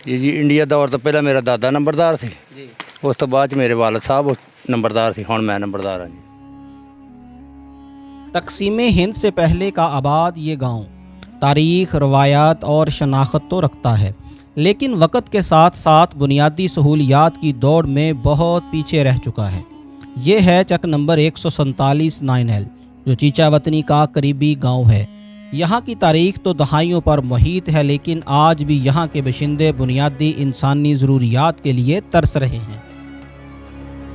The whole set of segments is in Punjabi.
जी इंडिया दौर तो पहला मेरा दादा नंबरदार सी, जी उस तो बाद मेरे वालद साहब नंबरदार सी, हुण मैं नंबरदार हाँ जी। तकसीम हिंद से पहले का आबाद ये गांव तारीख, रवायात और शनाख्त तो रखता है, लेकिन वक्त के साथ साथ बुनियादी सहूलियात की दौड़ में बहुत पीछे रह चुका है। ये है चक नंबर 147 9L, जो चीचावतनी का करीबी गांव है। यहाँ की तारीख तो दहाइयों पर मुहित है, लेकिन आज भी यहाँ के बशिंदे बुनियादी इंसानी ज़रूरियात के लिए तरस रहे हैं।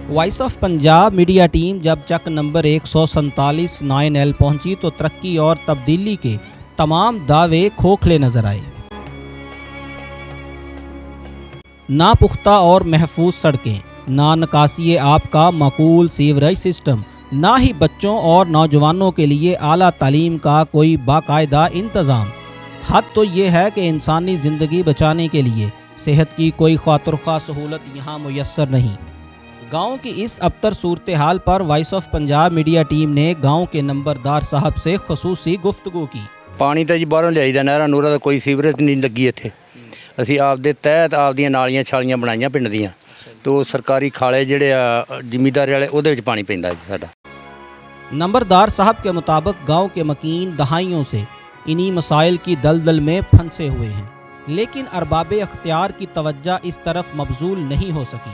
Voice of Punjab media team जब चक नंबर 147 9L पहुंची तो तरक्की और तब्दीली के तमाम दावे खोखले नजर आए। ना पुख्ता और महफूज सड़कें, ना निकासी आब का माकूल सीवरेज सिस्टम, ना ही बच्चों और नौजवानों के लिए आला तालीम का कोई बाकायदा इंतज़ाम। हद तो ये है कि इंसानी ज़िंदगी बचाने के लिए सेहत की कोई ख्वातरख्वाह सहूलत यहाँ मुयस्सर नहीं। गांव की इस अबतर सूरत हाल पर voice of Punjab media team ने गांव के नंबरदार साहब से खुसूसी गुफ्तगू की। पानी तो जी बाहरों लियाईदा, नहरां नूरां दा कोई सीवरेज नहीं लगी इत्थे। ਅਸੀਂ ਆਪਦੇ ਤਹਿਤ ਆਪਦੀਆਂ ਨਾਲੀਆਂ ਛਾਲੀਆਂ ਬਣਾਈਆਂ ਪਿੰਡ ਦੀਆਂ, तो सरकारी खाले ਜਿਹੜੇ ਆ ਜ਼ਿਮੀਦਾਰ ਵਾਲੇ ਉਹਦੇ ਵਿੱਚ ਪਾਣੀ ਪੈਂਦਾ ਜੀ ਸਾਡਾ। नंबरदार साहब के मुताबिक गांव के मकीन दहाइयों से इन्हीं मसाइल की दलदल में फंसे हुए हैं, लेकिन अरबाब अख्तियार की तवज्जो इस तरफ मबजूल नहीं हो सकी।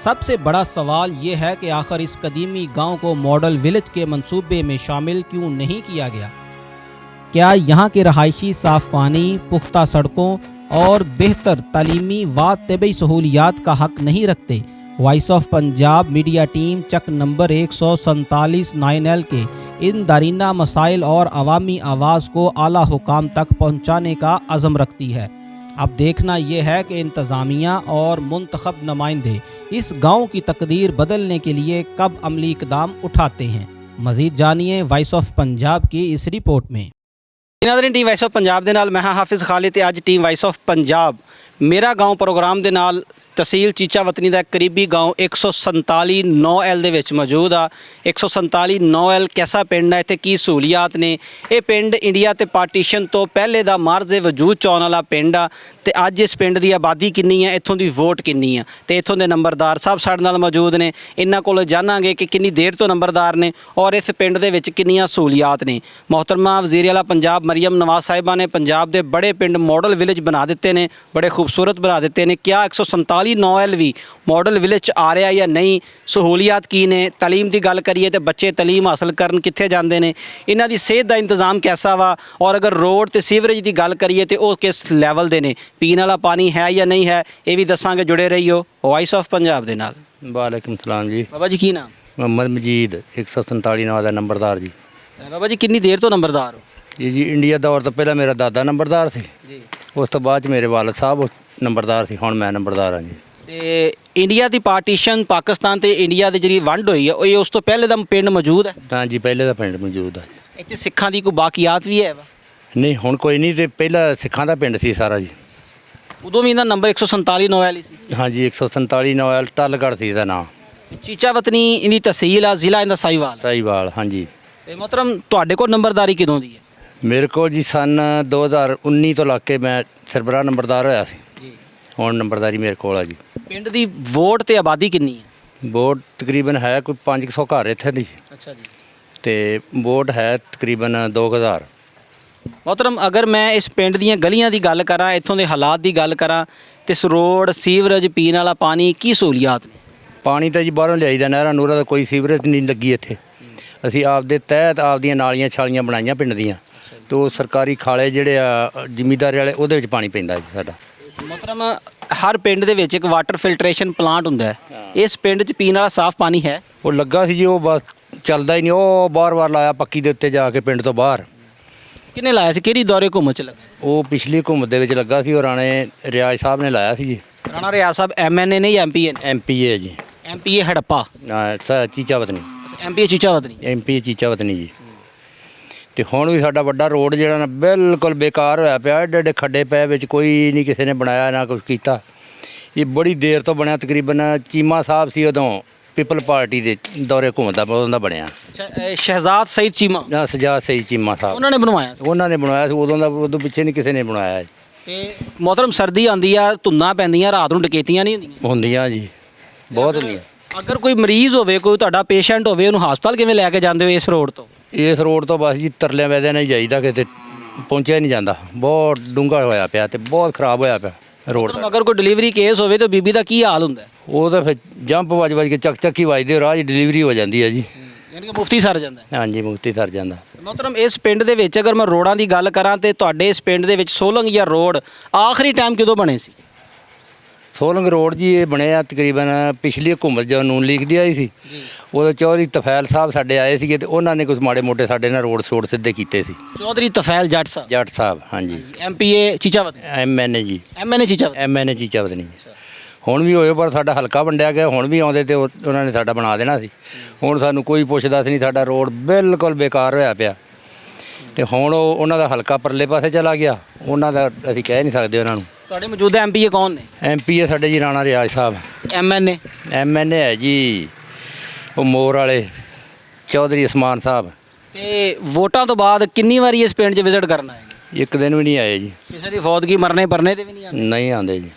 सबसे बड़ा सवाल ये है कि आखिर इस कदीमी गांव को मॉडल विलेज के मंसूबे में शामिल क्यों नहीं किया गया। क्या यहाँ के रहायशी साफ पानी, पुख्ता सड़कों और बेहतर तालीमी व तबी सहूलियात का हक नहीं रखते। Voice of Punjab media team चक नंबर 147 9L के इन दारीना मसाइल और अवामी आवाज़ को आला हुकाम तक पहुँचाने का अज़म रखती है। अब देखना यह है कि इंतज़ामिया और मुंतखब नुमाइंदे इस गाँव की तकदीर बदलने के लिए कब अमली इक़दाम उठाते हैं। मज़ीद जानिए वॉइस ऑफ पंजाब की इस रिपोर्ट में। नाज़रीन, टीम वॉइस ऑफ पंजाब के नाल मैं हाँ हाफिज़ खालिद ते अज टीम वॉइस ऑफ पंजाब मेरा गाँव प्रोग्राम के नाल तहसील चीचावतनी का करीबी गाँव 147 9L दे विच मौजूद आ। 147 9L कैसा पिंड है, इत्थे की सहूलियात ने। ये पिंड इंडिया ते पार्टीशन तो पहले दा मार्जे वजूद चाउण वाला पिंड आ ते अज इस पिंड की आबादी किन्नी है, इत्थों की वोट किन्नी है ते इत्थों के नंबरदार साहब साडे नाल मौजूद ने। इन्हां कोलों जाणांगे कि किन्नी देर तो नंबरदार ने और इस पिंड दे विच किन्नियां सहूलियात ने। मोहतरमा वज़ीर आला पंजाब मरियम नवाज़ साहिबा ने पंजाब के बड़े पिंड मॉडल विलेज बना दिते ने, बड़े खूबसूरत बना दिते ने। क्या 147 9L भी मॉडल विलेज आ रहा या नहीं, सहूलियात की ने, तालीम की गल करिए तो बच्चे तालीम हासिल करन कित्थे जांदे ने, इन्हां दी सेहत दा इंतजाम कैसा वा, और अगर रोड ते सीवरेज की गल करिए तो वो किस लैवल दे ने, पीने वाला पानी है या नहीं है, ये भी दसांगे। जुड़े रहियो वॉइस ऑफ पंजाब दे नाल। वालेकुम सलाम जी। बाबा जी की नाम? मोहम्मद मजीद 147 नाम का नंबरदार जी। बाबा जी कितनी देर तो नंबरदार हो? जी इंडिया दौर तो पहला मेरा दादा नंबरदार सी, जी उस तो बाद मेरे वालद साहब नंबरदार सी, हुण मैं नंबरदार हाँ जी। ਤੇ ਇੰਡੀਆ ਦੀ ਪਾਰਟੀਸ਼ਨ ਪਾਕਿਸਤਾਨ ਤੇ ਇੰਡੀਆ ਦੀ ਜਿਹੜੀ ਵੰਡ ਹੋਈ ਹੈ ਉਹ ਉਸ ਤੋਂ ਪਹਿਲੇ ਦਾ ਪਿੰਡ ਮੌਜੂਦ ਹੈ? हाँ जी पहले का पिंड मौजूद है। ਇੱਥੇ ਸਿੱਖਾਂ ਦੀ ਕੋਈ ਬਾਕੀਆਤ ਵੀ ਹੈ ਵਾ? नहीं हुण कोई नहीं, तो पहला सिखां दा पिंड सी सारा जी। ਉਦੋਂ ਵੀ ਇਹਦਾ ਨੰਬਰ 147 9L ਹੀ ਸੀ। हाँ जी 147 9L टलगढ़ सी ਇਹਦਾ नाम। ਚੀਚਾਵਤਨੀ ਇਹਦੀ ਤਹਿਸੀਲ ਆ, ਜ਼ਿਲ੍ਹਾ ਇਹਦਾ ਸਾਹੀਵਾਲ। साहीवाल हाँ जी। ਤੇ ਮੁਹਤਰਮ ਤੁਹਾਡੇ ਕੋਲ ਨੰਬਰਦਾਰੀ ਕਦੋਂ ਦੀ ਹੈ? मेरे को जी सन 2019 तो लग के मैं सरबराह नंबरदार होया सी, ਜੀ हुण नंबरदारी मेरे को जी। ਪਿੰਡ ਦੀ ਵੋਟ ਤੇ ਆਬਾਦੀ ਕਿੰਨੀ ਹੈ? वोट तकरीबन है कोई 500 घर इत्थे दी, ਅੱਛਾ ਜੀ। ते वोट है तकरीबन 2000। ਮੁਹਤਰਮ ਅਗਰ ਮੈਂ ਇਸ ਪਿੰਡ ਦੀਆਂ ਗਲੀਆਂ ਦੀ ਗੱਲ ਕਰਾਂ, ਇੱਥੋਂ ਦੇ ਹਾਲਾਤ ਦੀ ਗੱਲ ਕਰਾਂ ਤੇ ਇਸ ਰੋਡ, ਸੀਵਰੇਜ, ਪੀਣ ਵਾਲਾ ਪਾਣੀ, ਕੀ ਸਹੂਲੀਅਤ ਨੇ? पानी तो जी बाहरों लियाईदा, नहरां नूरां दा कोई सीवरेज नहीं लगी इत्थे। ਅਸੀਂ ਆਪਦੇ ਤਹਿਤ ਆਪਦੀਆਂ ਨਾਲੀਆਂ ਛਾਲੀਆਂ ਬਣਾਈਆਂ ਪਿੰਡ ਦੀਆਂ, तो सरकारी खाले ਜਿਹੜੇ ਆ ਜ਼ਿਮੀਦਾਰ ਵਾਲੇ ਉਹਦੇ ਵਿੱਚ ਪਾਣੀ ਪੈਂਦਾ ਜੀ ਸਾਡਾ। ਮੁਹਤਰਮ ਹਰ ਪਿੰਡ ਦੇ ਵਿੱਚ ਇੱਕ ਵਾਟਰ ਫਿਲਟਰੇਸ਼ਨ ਪਲਾਂਟ ਹੁੰਦਾ ਹੈ, ਇਸ ਪਿੰਡ 'ਚ ਪੀਣ ਵਾਲਾ ਸਾਫ਼ ਪਾਣੀ ਹੈ? ਉਹ ਲੱਗਾ ਸੀ ਜੀ, ਉਹ ਬਸ ਚੱਲਦਾ ਹੀ ਨਹੀਂ, ਉਹ ਬਾਰ-ਬਾਰ ਲਾਇਆ ਪੱਕੀ ਦੇ ਉੱਤੇ ਜਾ ਕੇ ਪਿੰਡ ਤੋਂ ਬਾਹਰ। ਕਿਹਨੇ ਲਾਇਆ ਸੀ, ਕਿਹੜੀ ਦੌਰੇ ਘੁੰਮ 'ਚ ਲੱਗਾ? ਉਹ ਪਿਛਲੀ ਘੁੰਮਤ ਦੇ ਵਿੱਚ ਲੱਗਾ ਸੀ, ਉਹ ਰਾਣੇ ਰਿਆਜ਼ ਸਾਹਿਬ ਨੇ ਲਾਇਆ ਸੀ ਜੀ। ਰਾਣਾ ਰਿਆਜ਼ ਸਾਹਿਬ MNA ਨੇ ਜਾਂ MPA ਨੇ? MPA ਜੀ। MPA ਹੜੱਪਾ, ਚੀਚਾਵਤਨੀ। MPA ਚੀਚਾਵਤਨੀ। MPA ਚੀਚਾਵਤਨੀ ਜੀ। ਤੇ ਹੁਣ ਵੀ ਸਾਡਾ ਵੱਡਾ ਰੋਡ ਜਿਹੜਾ ਨਾ ਬਿਲਕੁਲ ਬੇਕਾਰ ਹੋਇਆ ਪਿਆ, ਏਡੇ ਏਡੇ ਖੱਡੇ ਪਏ ਵਿੱਚ, ਕੋਈ ਨਹੀਂ ਕਿਸੇ ਨੇ ਬਣਾਇਆ ਨਾ ਕੁਝ ਕੀਤਾ। ਇਹ ਬੜੀ ਦੇਰ ਤੋਂ ਬਣਿਆ, ਤਕਰੀਬਨ ਚੀਮਾ ਸਾਹਿਬ ਸੀ ਉਦੋਂ ਪੀਪਲ ਪਾਰਟੀ ਦੇ ਦੌਰੇ ਘੁੰਮਦਾ, ਉਦੋਂ ਦਾ ਬਣਿਆ। ਅੱਛਾ, ਸ਼ਹਿਜ਼ਾਦ ਸਈਦ ਚੀਮਾ ਸਜਾਦ ਸਹੀ ਚੀਮਾ ਸਾਹਿਬ ਉਹਨਾਂ ਨੇ ਬਣਵਾਇਆ ਸੀ? ਉਹਨਾਂ ਨੇ ਬਣਾਇਆ ਸੀ ਉਦੋਂ ਦਾ, ਉਦੋਂ ਪਿੱਛੇ ਨਹੀਂ ਕਿਸੇ ਨੇ ਬਣਾਇਆ। ਤੇ ਮੋਹਤਰਮ ਸਰਦੀ ਆਉਂਦੀ ਆ, ਧੁੰਦਾਂ ਪੈਂਦੀਆਂ, ਰਾਤ ਨੂੰ ਡਕੈਤੀਆਂ ਨਹੀਂ ਹੁੰਦੀਆਂ? ਹੁੰਦੀਆਂ ਜੀ, ਬਹੁਤ ਹੁੰਦੀਆਂ। ਅਗਰ ਕੋਈ ਮਰੀਜ਼ ਹੋਵੇ, ਕੋਈ ਤੁਹਾਡਾ ਪੇਸ਼ੈਂਟ ਹੋਵੇ, ਉਹਨੂੰ ਹਸਪਤਾਲ ਕਿਵੇਂ ਲੈ ਕੇ ਜਾਂਦੇ ਹੋ ਇਸ ਰੋਡ ਤੋਂ? ਇਸ ਰੋਡ ਤੋਂ ਬਸ ਜੀ ਤਰਲਿਆਂ ਵੈਦਿਆਂ ਨਾਲ ਹੀ ਜਾਈਦਾ, ਕਿਤੇ ਪਹੁੰਚਿਆ ਨਹੀਂ ਜਾਂਦਾ। ਬਹੁਤ ਡੂੰਘਾ ਹੋਇਆ ਪਿਆ ਤੇ ਬਹੁਤ ਖਰਾਬ ਹੋਇਆ ਪਿਆ ਰੋਡ ਦਾ। ਅਗਰ ਕੋਈ ਡਿਲੀਵਰੀ ਕੇਸ ਹੋਵੇ ਤਾਂ ਬੀਬੀ ਦਾ ਕੀ ਹਾਲ ਹੁੰਦਾ ਹੈ? ਉਹ ਤਾਂ ਫਿਰ ਜੰਪ ਵੱਜ ਵੱਜ ਕੇ ਚੱਕ ਚੱਕੀ ਵੱਜਦੇ ਰਾਹ 'ਚ ਡਿਲੀਵਰੀ ਹੋ ਜਾਂਦੀ ਹੈ ਜੀ। ਯਾਨੀ ਕਿ ਮੁਫਤੀ ਸਰ ਜਾਂਦਾ ਹੈ। ਹਾਂਜੀ, ਮੁਕਤੀ ਸਰ ਜਾਂਦਾ। ਮੋਹਤਰਮ ਇਸ ਪਿੰਡ ਦੇ ਵਿੱਚ ਅਗਰ ਮੈਂ ਰੋਡਾਂ ਦੀ ਗੱਲ ਕਰਾਂ ਤੇ ਤੁਹਾਡੇ ਇਸ ਪਿੰਡ ਦੇ ਵਿੱਚ ਸੋਲੰਗ ਜਾਂ ਰੋਡ ਆਖਰੀ ਟਾਈਮ ਕਦੋਂ ਬਣੇ ਸੀ? ਸੋਲੰਗ ਰੋਡ ਜੀ ਇਹ ਬਣਿਆ ਤਕਰੀਬਨ ਪਿਛਲੀ ਹਕੂਮਤ ਜਦੋਂ ਨੂਨ ਲੀਗ ਦੀ ਆਈ ਸੀ, ਉਦੋਂ ਚੌਧਰੀ ਤਫੈਲ ਸਾਹਿਬ ਸਾਡੇ ਆਏ ਸੀਗੇ ਤੇ ਉਹਨਾਂ ਨੇ ਕੁਝ ਮਾੜੇ ਮੋਟੇ ਸਾਡੇ ਨਾਲ ਰੋਡ ਸੋਡ ਸਿੱਧੇ ਕੀਤੇ ਸੀ। ਚੌਧਰੀ ਤਫੈਲ ਜੱਟ ਸਾਹਿਬ? ਜੱਟ ਸਾਹਿਬ, ਹਾਂਜੀ। ਐਮਪੀਏ ਚੀਚਾਵਤ? ਐਮਐਨਏ ਜੀ, ਐਮਐਨਏ ਚੀਚਾਵਤ? ਐਮਐਨਏ ਚੀਚਾਵਤ ਨਹੀਂ। ਹੁਣ ਵੀ ਹੋਏ ਪਰ ਸਾਡਾ ਹਲਕਾ ਵੰਡਿਆ ਗਿਆ, ਹੁਣ ਵੀ ਆਉਂਦੇ ਤੇ ਉਹਨਾਂ ਨੇ ਸਾਡਾ ਬਣਾ ਦੇਣਾ ਸੀ। ਹੁਣ ਸਾਨੂੰ ਕੋਈ ਪੁੱਛਦਾ ਸੀ ਨਹੀਂ, ਸਾਡਾ ਰੋਡ ਬਿਲਕੁਲ ਬੇਕਾਰ ਹੋਇਆ ਪਿਆ। ਤੇ ਹੁਣ ਉਹਨਾਂ ਦਾ ਹਲਕਾ ਪਰਲੇ ਪਾਸੇ ਚਲਾ ਗਿਆ, ਉਹਨਾਂ ਦਾ ਅਸੀਂ ਕਹਿ ਨਹੀਂ ਸਕਦੇ ਉਹਨਾਂ ਨੂੰ। ਤੁਹਾਡੇ ਮੌਜੂਦਾ ਐਮਪੀਏ ਕੌਣ ਨੇ? ਐਮਪੀਏ ਸਾਡੇ ਜੀ ਰਾਣਾ ਰਿਆਜ਼ ਸਾਹਿਬ। ਐਮਐਨਏ? ਐਮਐਨਏ ਹੈ ਜੀ ਉਹ ਮੋਰ ਵਾਲੇ ਚੌਧਰੀ ਉਸਮਾਨ ਸਾਹਿਬ। ਤੇ ਵੋਟਾਂ ਤੋਂ ਬਾਅਦ ਕਿੰਨੀ ਵਾਰੀ ਇਸ ਪਿੰਡ 'ਚ ਵਿਜ਼ਿਟ ਕਰਨ ਆਏ ਨੇ? ਇੱਕ ਦਿਨ ਵੀ ਨਹੀਂ ਆਏ ਜੀ। ਕਿਸੇ ਦੀ ਫੌਤਗੀ ਮਰਨੇ ਪਰਨੇ ਤੇ ਵੀ ਨਹੀਂ ਆਉਂਦੇ? ਨਹੀਂ ਆਉਂਦੇ ਜੀ।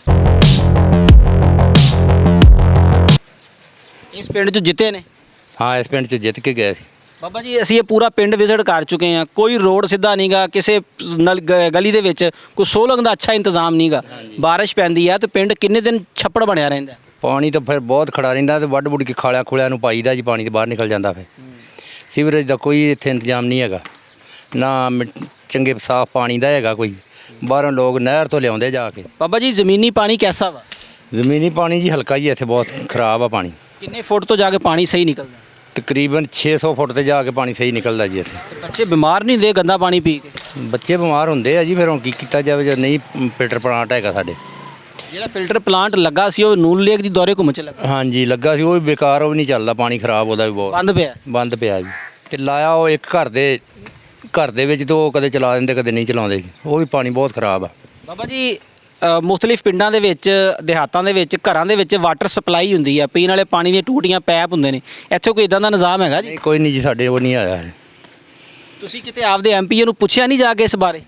ਇਸ ਪਿੰਡ 'ਚ ਜਿੱਤੇ ਨੇ? ਹਾਂ, ਇਸ ਪਿੰਡ 'ਚ ਜਿੱਤ ਕੇ ਗਏ ਸੀ। ਬਾਬਾ ਜੀ ਅਸੀਂ ਇਹ ਪੂਰਾ ਪਿੰਡ ਵਿਜ਼ਿਟ ਕਰ ਚੁੱਕੇ ਹਾਂ, ਕੋਈ ਰੋਡ ਸਿੱਧਾ ਨਹੀਂਗਾ, ਕਿਸੇ ਗਲੀ ਦੇ ਵਿੱਚ ਕੋਈ ਸੋਲੰਗ ਦਾ ਅੱਛਾ ਇੰਤਜ਼ਾਮ ਨਹੀਂਗਾ। ਬਾਰਿਸ਼ ਪੈਂਦੀ ਆ ਤੇ ਪਿੰਡ ਕਿੰਨੇ ਦਿਨ ਛੱਪੜ ਬਣਿਆ ਰਹਿੰਦਾ? ਪਾਣੀ ਤਾਂ ਫਿਰ ਬਹੁਤ ਖੜਾ ਰਹਿੰਦਾ ਤੇ ਵੱਢ ਵੁੱਢ ਕੇ ਖਾਲਿਆਂ ਖੁਲਿਆਂ ਨੂੰ ਪਾਈਦਾ ਜੀ, ਪਾਣੀ ਤੇ ਬਾਹਰ ਨਿਕਲ ਜਾਂਦਾ। ਫਿਰ ਸੀਵਰੇਜ ਦਾ ਕੋਈ ਇੱਥੇ ਇੰਤਜ਼ਾਮ ਨਹੀਂ ਹੈਗਾ, ਨਾ ਚੰਗੇ ਸਾਫ਼ ਪਾਣੀ ਦਾ ਹੈਗਾ ਕੋਈ। ਬਾਹਰੋਂ ਲੋਕ ਨਹਿਰ ਤੋਂ ਲਿਆਉਂਦੇ ਜਾ ਕੇ। ਬਾਬਾ ਜੀ ਜ਼ਮੀਨੀ ਪਾਣੀ ਕੈਸਾ ਵਾ? ਜ਼ਮੀਨੀ ਪਾਣੀ ਜੀ ਹਲਕਾ ਹੀ ਇੱਥੇ ਬਹੁਤ ਖਰਾਬ ਆ ਪਾਣੀ। ਕਿੰਨੇ ਫੁੱਟ ਤੋਂ ਜਾ ਕੇ ਪਾਣੀ ਸਹੀ ਨਿਕਲਦਾ? ਤਕਰੀਬਨ 600 ਫੁੱਟ ਤੇ ਜਾ ਕੇ ਪਾਣੀ ਸਹੀ ਨਿਕਲਦਾ ਜੀ ਇੱਥੇ। ਤੇ ਬੱਚੇ ਬਿਮਾਰ ਨਹੀਂ ਹੁੰਦੇ ਗੰਦਾ ਪਾਣੀ ਪੀ ਕੇ? ਬੱਚੇ ਬਿਮਾਰ ਹੁੰਦੇ ਆ ਜੀ, ਫਿਰ ਹੁਣ ਕੀ ਕੀਤਾ ਜਾਵੇ ਜੇ ਨਹੀਂ ਫਿਲਟਰ ਪਲਾਂਟ ਹੈਗਾ ਸਾਡੇ। ਜਿਹੜਾ ਫਿਲਟਰ ਪਲਾਂਟ ਲੱਗਾ ਸੀ ਉਹ ਨੂਨ ਲੇਕ ਦੀ ਦੌਰੇ ਘੁੰਮ ਚ ਲੱਗਾ? ਹਾਂਜੀ ਲੱਗਾ ਸੀ, ਉਹ ਵੀ ਬੇਕਾਰ, ਉਹ ਵੀ ਨਹੀਂ ਚੱਲਦਾ, ਪਾਣੀ ਖਰਾਬ ਉਹਦਾ ਵੀ ਬਹੁਤ ਬੰਦ ਪਿਆ? ਬੰਦ ਪਿਆ ਜੀ। ਤੇ ਲਾਇਆ ਉਹ ਇੱਕ ਘਰ ਦੇ ਵਿੱਚ ਤੇ ਉਹ ਕਦੇ ਚਲਾ ਦਿੰਦੇ ਕਦੇ ਨਹੀਂ ਚਲਾਉਂਦੇ ਜੀ, ਉਹ ਵੀ ਪਾਣੀ ਬਹੁਤ ਖਰਾਬ ਆ। ਬਾਬਾ ਜੀ ਮੁਖਤਲਿਫ ਪਿੰਡਾਂ ਦੇ ਵਿੱਚ, ਦਿਹਾਤਾਂ ਦੇ ਵਿੱਚ, ਘਰਾਂ ਦੇ ਵਿੱਚ ਵਾਟਰ ਸਪਲਾਈ ਹੁੰਦੀ ਆ, ਪੀਣ ਵਾਲੇ ਪਾਣੀ ਦੀਆਂ ਟੂਟੀਆਂ ਪੈਪ ਹੁੰਦੇ ਨੇ, ਇੱਥੇ ਕੋਈ ਇਦਾਂ ਦਾ ਨਿਜ਼ਾਮ ਹੈਗਾ ਜੀ? ਨਹੀਂ, ਕੋਈ ਨਹੀਂ ਜੀ, ਸਾਡੇ ਉਹ ਨਹੀਂ ਆਇਆ ਹੈ। ਤੁਸੀਂ ਕਿਤੇ ਆਪਦੇ ਐਮਪੀਏ ਨੂੰ ਪੁੱਛਿਆ ਨਹੀਂ ਜਾ ਕੇ ਇਸ ਬਾਰੇ?